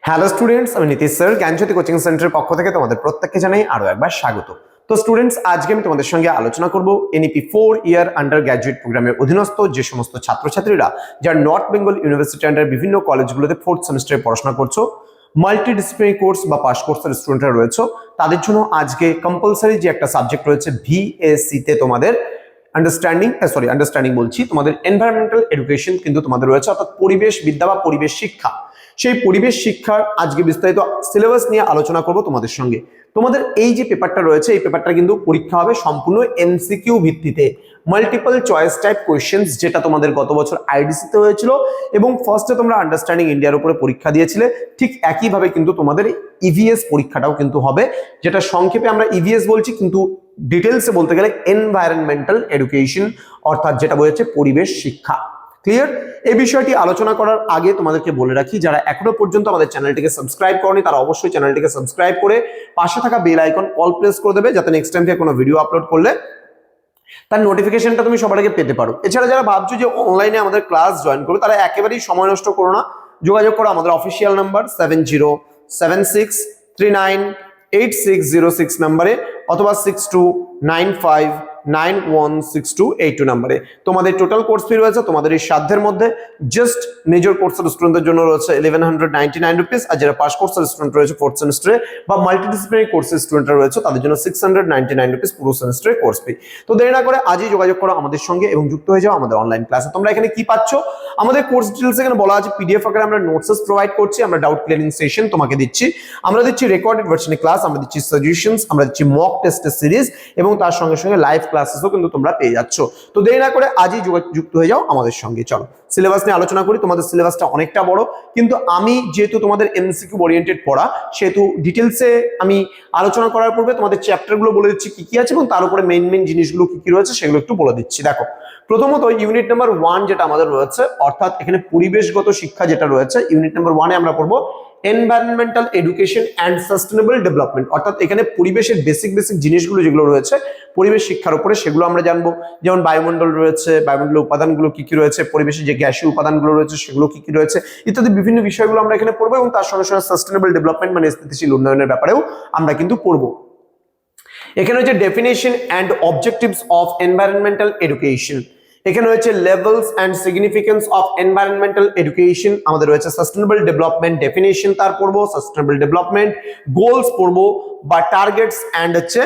Hello students, আমি Nitish sir জ্ঞানজ্যোতি coaching সেন্টারের পক্ষ থেকে তোমাদের প্রত্যেককে জানাই আরো একবার স্বাগত। তো স্টুডেন্টস, আজকে আমি তোমাদের সঙ্গে আলোচনা করব এনইপি 4 ইয়ার আন্ডার গ্র্যাজুয়েট প্রোগ্রামের অধীনস্থ যে সমস্ত ছাত্রছাত্রীরা যারা নর্থ বেঙ্গল ইউনিভার্সিটি আন্ডার বিভিন্ন কলেজগুলোতে 4th সেমিস্টারে পড়াশোনা করছো, মাল্টিডিসিপ্লিনারি কোর্স বা পাস কোর্সের স্টুডেন্টরা রয়েছে, তাদের জন্য আজকে কম্পালসারি যে একটা সাবজেক্ট রয়েছে ভিএসসি তে তোমাদের আন্ডারস্ট্যান্ডিং বলছি, তোমাদের এনভায়রনমেন্টাল এডুকেশন কিন্তু তোমাদের রয়েছে, অর্থাৎ পরিবেশ বিদ্যা বা পরিবেশ শিক্ষা। সেই পরিবেশ শিক্ষার আজকে বিস্তারিত সিলেবাস নিয়ে আলোচনা করব তোমাদের সঙ্গে। তোমাদের এই যে পেপারটা রয়েছে, এই পেপারটা কিন্তু পরীক্ষা হবে সম্পূর্ণ এমসিকিউ ভিত্তিতে, মাল্টিপল চয়েস টাইপ কোয়েশ্চেন্স, যেটা তোমাদের গত বছর আইডিসি তে হয়েছিল এবং ফার্স্টে তোমরা আন্ডারস্ট্যান্ডিং ইন্ডিয়ার উপরে পরীক্ষা দিয়েছিলে। ঠিক একইভাবে কিন্তু তোমাদের ইভিএস পরীক্ষাটাও কিন্তু হবে, যেটা সংক্ষেপে আমরা ইভিএস বলছি, কিন্তু ডিটেলসে বলতে গেলে এনভায়রনমেন্টাল এডুকেশন, অর্থাৎ যেটা বোঝাচ্ছে পরিবেশ শিক্ষা। ক্লিয়ার? এই বিষয়টি আলোচনা করার আগে তোমাদেরকে বলে রাখি, যারা এখনো পর্যন্ত আমাদের চ্যানেলটিকে সাবস্ক্রাইব করনি তারা অবশ্যই চ্যানেলটিকে সাবস্ক্রাইব করে পাশে থাকা বেল আইকন অল প্রেস করে দেবে, যাতে নেক্সট টাইম থেকে কোনো ভিডিও আপলোড করলে তার নোটিফিকেশনটা তুমি সবার আগে পেতে পারো। এছাড়া যারা ভাবছো যে অনলাইনে আমাদের ক্লাস জয়েন করো, তারা একেবারেই সময় নষ্ট করো না, যোগাযোগ করো আমাদের অফিসিয়াল নাম্বার 7076398606 নাম্বারে অথবা 6295916282 নাম্বারে। তোমাদের টোটাল কোর্স ফি রয়েছে তোমাদের এই সাধ্যের মধ্যে। জাস্ট মেজর কোর্সের স্টুডেন্টদের জন্য রয়েছে 1199 রুপিস, আর যারা পাস কোর্সের স্টুডেন্ট রয়েছে 4th সেমিস্টারে বা মাল্টিডিসিপ্লিনারি কোর্সের স্টুডেন্টরা রয়েছে, তাদের জন্য 699 রুপিস পুরো সেমিস্টারের কোর্স ফি। তো দেরি না করে আজই যোগাযোগ করো আমাদের সঙ্গে এবং যুক্ত হয়ে যাও আমাদের অনলাইন ক্লাসে। তোমরা এখানে কি পাচ্ছ? আমাদের কোর্স ডিটেইলস এখানে বলা আছে, পিডিএফ আকারে আমরা নোটস প্রোভাইড করছি, আমরা ডাউট ক্লিয়ারিং সেশন তোমাকে দিচ্ছি, আমরা দিচ্ছি রেকর্ডেড ভার্সনে ক্লাস, আমরা দিচ্ছি সাজেশনস, আমরা দিচ্ছি মক টেস্টের সিরিজ এবং তার সঙ্গে সঙ্গে লাইভ ক্লাসেসও কিন্তু তোমরা পেয়ে যাচ্ছ। তো দেরি না করে আজই যুক্ত হয়ে যাও আমাদের সঙ্গে। চলো সিলেবাস নিয়ে আলোচনা করি। তোমাদের সিলেবাসটা অনেকটা বড়, কিন্তু আমি যেহেতু তোমাদের এমসিকিউ ওরিয়েন্টেড পড়া, সেহেতু ডিটেলসে আমি আলোচনা করার পূর্বে তোমাদের চ্যাপ্টারগুলো বলে দিচ্ছি কি কি আছে এবং তার উপরে মেইন জিনিসগুলো কি কি রয়েছে সেগুলো একটু বলে দিচ্ছি। দেখো, প্রথমত ইউনিট নাম্বার 1 যেটা আমাদের রয়েছে, অর্থাৎ এখানে পরিবেশগত শিক্ষা যেটা রয়েছে, ইউনিট নাম্বার 1 এ আমরা পড়বো environmental education and sustainable development, অর্থাৎ এখানে পরিবেশের বেসিক জিনিসগুলো যেগুলো রয়েছে পরিবেশ শিক্ষার উপরে, সেগুলো আমরা জানবো। যেমন বায়ুমণ্ডল রয়েছে, বায়ুমণ্ডলের উপাদানগুলো কি কি রয়েছে, পরিবেশে যে গ্যাসীয় উপাদানগুলো রয়েছে সেগুলো কি কি রয়েছে ইত্যাদি বিভিন্ন বিষয়গুলো আমরা এখানে পড়বো এবং তার সঙ্গে সঙ্গে সাস্টেনেবল ডেভেলপমেন্ট মানে স্থিতিশীল উন্নয়নের ব্যাপারেও আমরা কিন্তু পড়বো। এখানে হচ্ছে definition and objectives of environmental education, এখানে রয়েছে levels and significance of environmental education, আমাদের রয়েছে সাস্টেনেবল ডেভেলপমেন্ট ডেফিনেশন, তার পড়বো সাস্টেনেবল ডেভেলপমেন্ট গোলস পড়বো বা টার্গেটস, অ্যান্ড হচ্ছে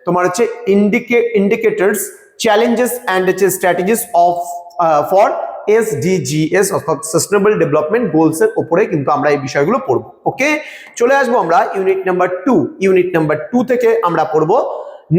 তোমার হচ্ছে ইন্ডিকেটরস, চ্যালেঞ্জেস অ্যান্ড হচ্ছে স্ট্র্যাটেজিস অফ ফর SDGs, অর্থাৎ সাস্টেনেবল ডেভেলপমেন্ট গোলস এর উপরে কিন্তু আমরা এই বিষয়গুলো পড়বো। ওকে, চলে আসবো আমরা ইউনিট নাম্বার 2। ইউনিট নাম্বার 2 থেকে আমরা পড়বো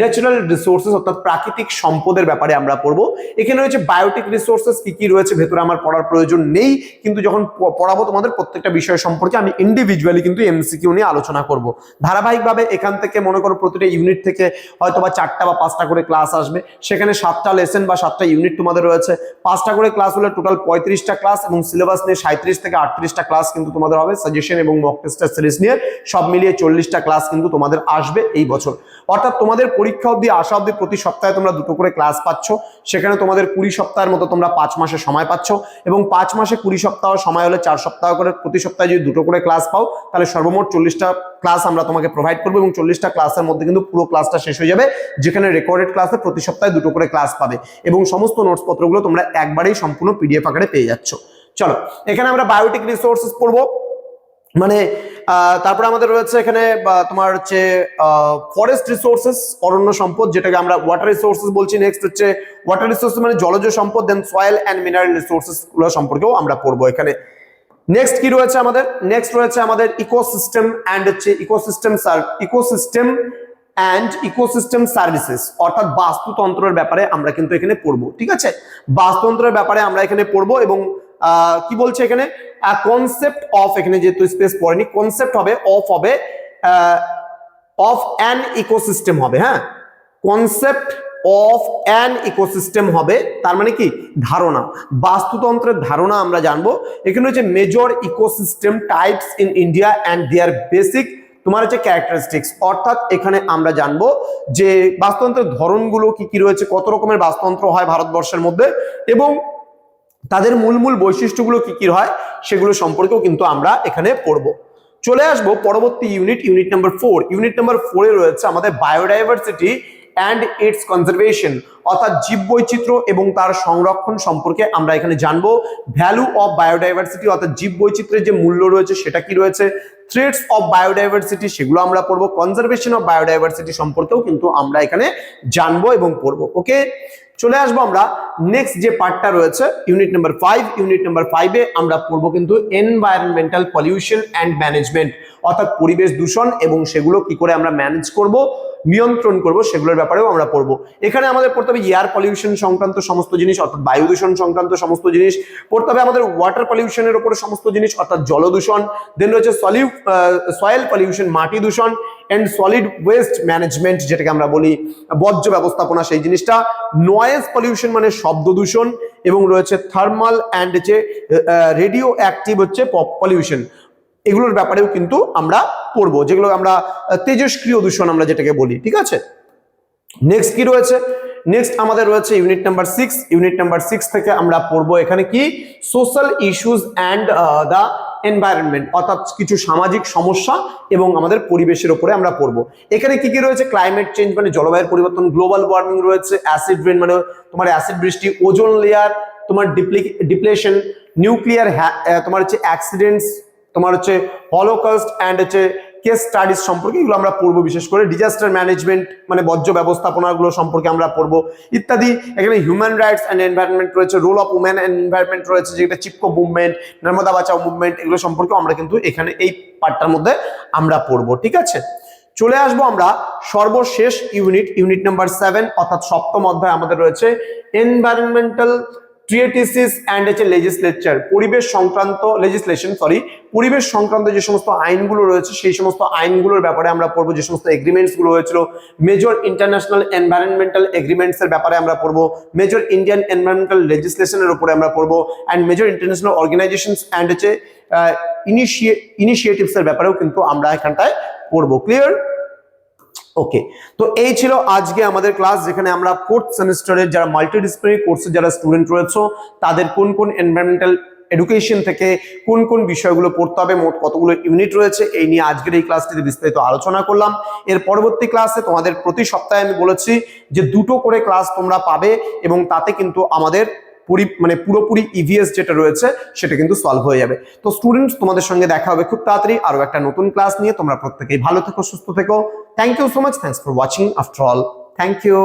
ন্যাচারাল রিসোর্সেস, অর্থাৎ প্রাকৃতিক সম্পদের ব্যাপারে আমরা পড়বো। এখানে রয়েছে বায়োটিক রিসোর্সেস, কি কি রয়েছে ভেতরে আমার পড়ার প্রয়োজন নেই, কিন্তু যখন পড়াবো তোমাদের প্রত্যেকটা বিষয় সম্পর্কে আমি ইন্ডিভিজুয়ালি কিন্তু এমসিকিউ নিয়ে আলোচনা করব। ধারাবাহিকভাবে এখান থেকে মনে করো প্রতিটা ইউনিট থেকে হয়তো বা 4টা বা 5টা করে ক্লাস আসবে, সেখানে 7টা লেসন বা 7টা ইউনিট তোমাদের রয়েছে, 5টা করে ক্লাস হলে টোটাল 35টা ক্লাস এবং সিলেবাস নিয়ে 37 থেকে 38টা ক্লাস কিন্তু তোমাদের হবে, সাজেশন এবং মক টেস্টের সিরিজ নিয়ে সব মিলিয়ে 40টা ক্লাস কিন্তু তোমাদের আসবে এই বছর। অর্থাৎ তোমাদের পরীক্ষা অবধি আসা অবধি প্রতি সপ্তাহে তোমরা 2টো করে ক্লাস পাচ্ছ, সেখানে তোমাদের 20 সপ্তাহের মতো তোমরা 5 মাসে সময় পাচ্ছ এবং 5 মাসে 20 সপ্তাহ সময় হলে 4 সপ্তাহ করে, প্রতি সপ্তাহে যদি 2টো করে ক্লাস পাও তাহলে সর্বমোট 40টা ক্লাস আমরা তোমাকে প্রোভাইড করবো এবং 40টা ক্লাসের মধ্যে কিন্তু পুরো ক্লাসটা শেষ হয়ে যাবে, যেখানে রেকর্ডেড ক্লাসে প্রতি সপ্তাহে 2টো করে ক্লাস পাবে এবং সমস্ত নোটস পত্রগুলো তোমরা একবারেই সম্পূর্ণ পিডিএফ আকারে পেয়ে যাচ্ছ। চলো, এখানে আমরা বায়োটিক রিসোর্সেস পড়বো, মানে তারপরে আমাদের রয়েছে এখানে তোমার হচ্ছে ফরেস্ট রিসোর্সেস, অরণ্য সম্পদ, যেটাকে আমরা ওয়াটার রিসোর্সেস বলছি। নেক্সট হচ্ছে ওয়াটার রিসোর্সেস মানে জলজ সম্পদ, দেন সয়েল অ্যান্ড মিনারেল রিসোর্সেস গুলো সম্পর্কেও আমরা পড়বো এখানে। নেক্সট কি রয়েছে আমাদের? নেক্সট রয়েছে আমাদের ইকোসিস্টেম অ্যান্ড হচ্ছে ইকোসিস্টেম সার্ভিসেস, অর্থাৎ বাস্তুতন্ত্রের ব্যাপারে আমরা কিন্তু এখানে পড়বো। ঠিক আছে, বাস্তুতন্ত্রের ব্যাপারে আমরা এখানে পড়বো এবং কি বলছে এখানে কনসেপ্ট অফ, এখানে যেহেতু স্পেস পড়েনি, কনসেপ্ট হবে অফ অ্যান ইকোসিস্টেম হবে। হ্যাঁ, কনসেপ্ট অফ অ্যান ইকোসিস্টেম হবে, তার মানে কি ধারণা, বাস্তুতন্ত্রের ধারণা আমরা জানবো। এখানে হচ্ছে major ecosystem types in India and their basic তোমার হচ্ছে ক্যারেক্টারিস্টিক্স, অর্থাৎ এখানে আমরা জানবো যে বাস্তুতন্ত্রের ধরনগুলো কি কি রয়েছে, কত রকমের বাস্তুতন্ত্র হয় ভারতবর্ষের মধ্যে এবং তাদের মূল বৈশিষ্ট্যগুলো কি কি হয় সেগুলো সম্পর্কেও কিন্তু আমরা এখানে পড়বো। চলে আসবো পরবর্তী ইউনিট নাম্বার 4। ইউনিট নাম্বার 4 এ রয়েছে আমাদের বায়োডাইভার্সিটি অ্যান্ড ইটস কনজারভেশন, অর্থাৎ জীববৈচিত্র্য এবং তার সংরক্ষণ সম্পর্কে আমরা এখানে জানবো। ভ্যালু অফ বায়োডাইভার্সিটি, অর্থাৎ জীববৈচিত্র্যের যে মূল্য রয়েছে সেটা কি রয়েছে, থ্রেটস অফ বায়োডাইভার্সিটি সেগুলো আমরা পড়বো, কনজারভেশন অফ বায়োডাইভার্সিটি সম্পর্কেও কিন্তু আমরা এখানে জানবো এবং পড়বো। ওকে, চলে আসবো আমরা নেক্সট যে পার্টটা রয়েছে ইউনিট নাম্বার 5। ইউনিট নাম্বার 5 এ আমরা পড়বো কিন্তু এনভায়রনমেন্টাল পলিউশন অ্যান্ড ম্যানেজমেন্ট, অর্থাৎ পরিবেশ দূষণ এবং সেগুলো কি করে আমরা ম্যানেজ করব, নিয়ন্ত্রণ করব, সেগুলোর ব্যাপারেও আমরা পড়বো। এখানে আমাদের পড়তে হবে এয়ার পলিউশন সংক্রান্ত সমস্ত জিনিস, অর্থাৎ বায়ু দূষণ সংক্রান্ত সমস্ত জিনিস পড়তে হবে, আমাদের ওয়াটার পলিউশনের উপরে সমস্ত জিনিস, অর্থাৎ জল দূষণ। দেন রয়েছে সয়েল পলিউশন, মাটি দূষণ, এন্ড সলিড ওয়েস্ট ম্যানেজমেন্ট যেটাকে আমরা বলি বর্জ্য ব্যবস্থাপনা, সেই জিনিসটা। নয়েজ পলিউশন মানে শব্দ দূষণ, এবং রয়েছে থার্মাল অ্যান্ড যে রেডিও অ্যাক্টিভ হচ্ছে পলিউশন, এগুলোর ব্যাপারেও কিন্তু আমরা পড়বো, যেগুলো আমরা তেজস্ক্রিয় দূষণ আমরা যেটাকে বলি। ঠিক আছে, নেক্সট কি রয়েছে, নেক্সট আমাদের রয়েছে ইউনিট নাম্বার 6। ইউনিট নাম্বার 6 থেকে আমরা পড়বো এখানে কি social issues and the environment, অর্থাৎ কিছু সামাজিক সমস্যা এবং আমাদের পরিবেশের উপরে আমরা পড়বো। এখানে কি কি রয়েছে, ক্লাইমেট চেঞ্জ মানে জলবায়ুর পরিবর্তন, গ্লোবাল ওয়ার্মিং রয়েছে, অ্যাসিড রেন মানে তোমার অ্যাসিড বৃষ্টি, ওজোন লেয়ার, তোমার ডিপ্লেশন, নিউক্লিয়ার তোমার হচ্ছে অ্যাক্সিডেন্টস, তোমার হচ্ছে হলোকস্ট অ্যান্ড হচ্ছে কেস স্টাডিজ সম্পর্কে এগুলো আমরা পড়বো। বিশেষ করে ডিজাস্টার ম্যানেজমেন্ট মানে বর্জ্য ব্যবস্থাপনাগুলো সম্পর্কে আমরা পড়বো ইত্যাদি। এখানে হিউম্যান রাইটস অ্যান্ড এনভায়রনমেন্ট রয়েছে, role of women and environment রয়েছে, যেটা চিপকো মুভমেন্ট, নর্মদা বাঁচাও মুভমেন্ট, এগুলো সম্পর্কে আমরা কিন্তু এখানে এই পার্টটার মধ্যে আমরা পড়বো। ঠিক আছে, চলে আসবো আমরা সর্বশেষ ইউনিট নাম্বার 7, অর্থাৎ সপ্তম অধ্যায় আমাদের রয়েছে এনভায়রনমেন্টাল ট্রিয়েটিসিস অ্যান্ড হচ্ছে লেজিসলেচার, পরিবেশ সংক্রান্ত লেজিসলেশন পরিবেশ সংক্রান্ত যে সমস্ত আইনগুলো রয়েছে সেই সমস্ত আইনগুলোর ব্যাপারে আমরা পড়বো, যে সমস্ত এগ্রিমেন্টস গুলো হয়েছিল, মেজর ইন্টারন্যাশনাল এনভায়রনমেন্টাল এগ্রিমেন্টস এর ব্যাপারে আমরা পড়বো, মেজর ইন্ডিয়ান এনভায়রনমেন্টাল লেজিসলেশনের উপরে আমরা পড়বো, and major international organisations and হচ্ছে ইনিশিয়েটিভস এর ব্যাপারেও কিন্তু আমরা এখানটায় পড়বো। ক্লিয়ার? ওকে, তো এই ছিল আজকে আমাদের ক্লাস, যেখানে আমরা 4th সেমিস্টারের যারা মাল্টিডিসিপ্লিনারি কোর্সের যারা স্টুডেন্ট রয়েছে তাদের কোন কোন এনভায়রনমেন্টাল এডুকেশন থেকে কোন কোন বিষয়গুলো পড়তে হবে, মোট কতগুলো ইউনিট রয়েছে, এই নিয়ে আজকের এই ক্লাসটিতে বিস্তারিত আলোচনা করলাম। এর পরবর্তী ক্লাসে তোমাদের প্রতি সপ্তাহে আমি বলেছি যে 2টো করে ক্লাস তোমরা পাবে, এবং তাতে কিন্তু আমাদের পুরোপুরি ইভিএস যেটা রয়েছে সেটা কিন্তু সলভ হয়ে যাবে। তো স্টুডেন্টস, তোমাদের সঙ্গে দেখা হবে খুব তাড়াতাড়ি আরো একটা নতুন ক্লাস নিয়ে। তোমরা প্রত্যেকেই ভালো থেকো, সুস্থ থেকো। Thank you so much, thanks for watching after all, thank you.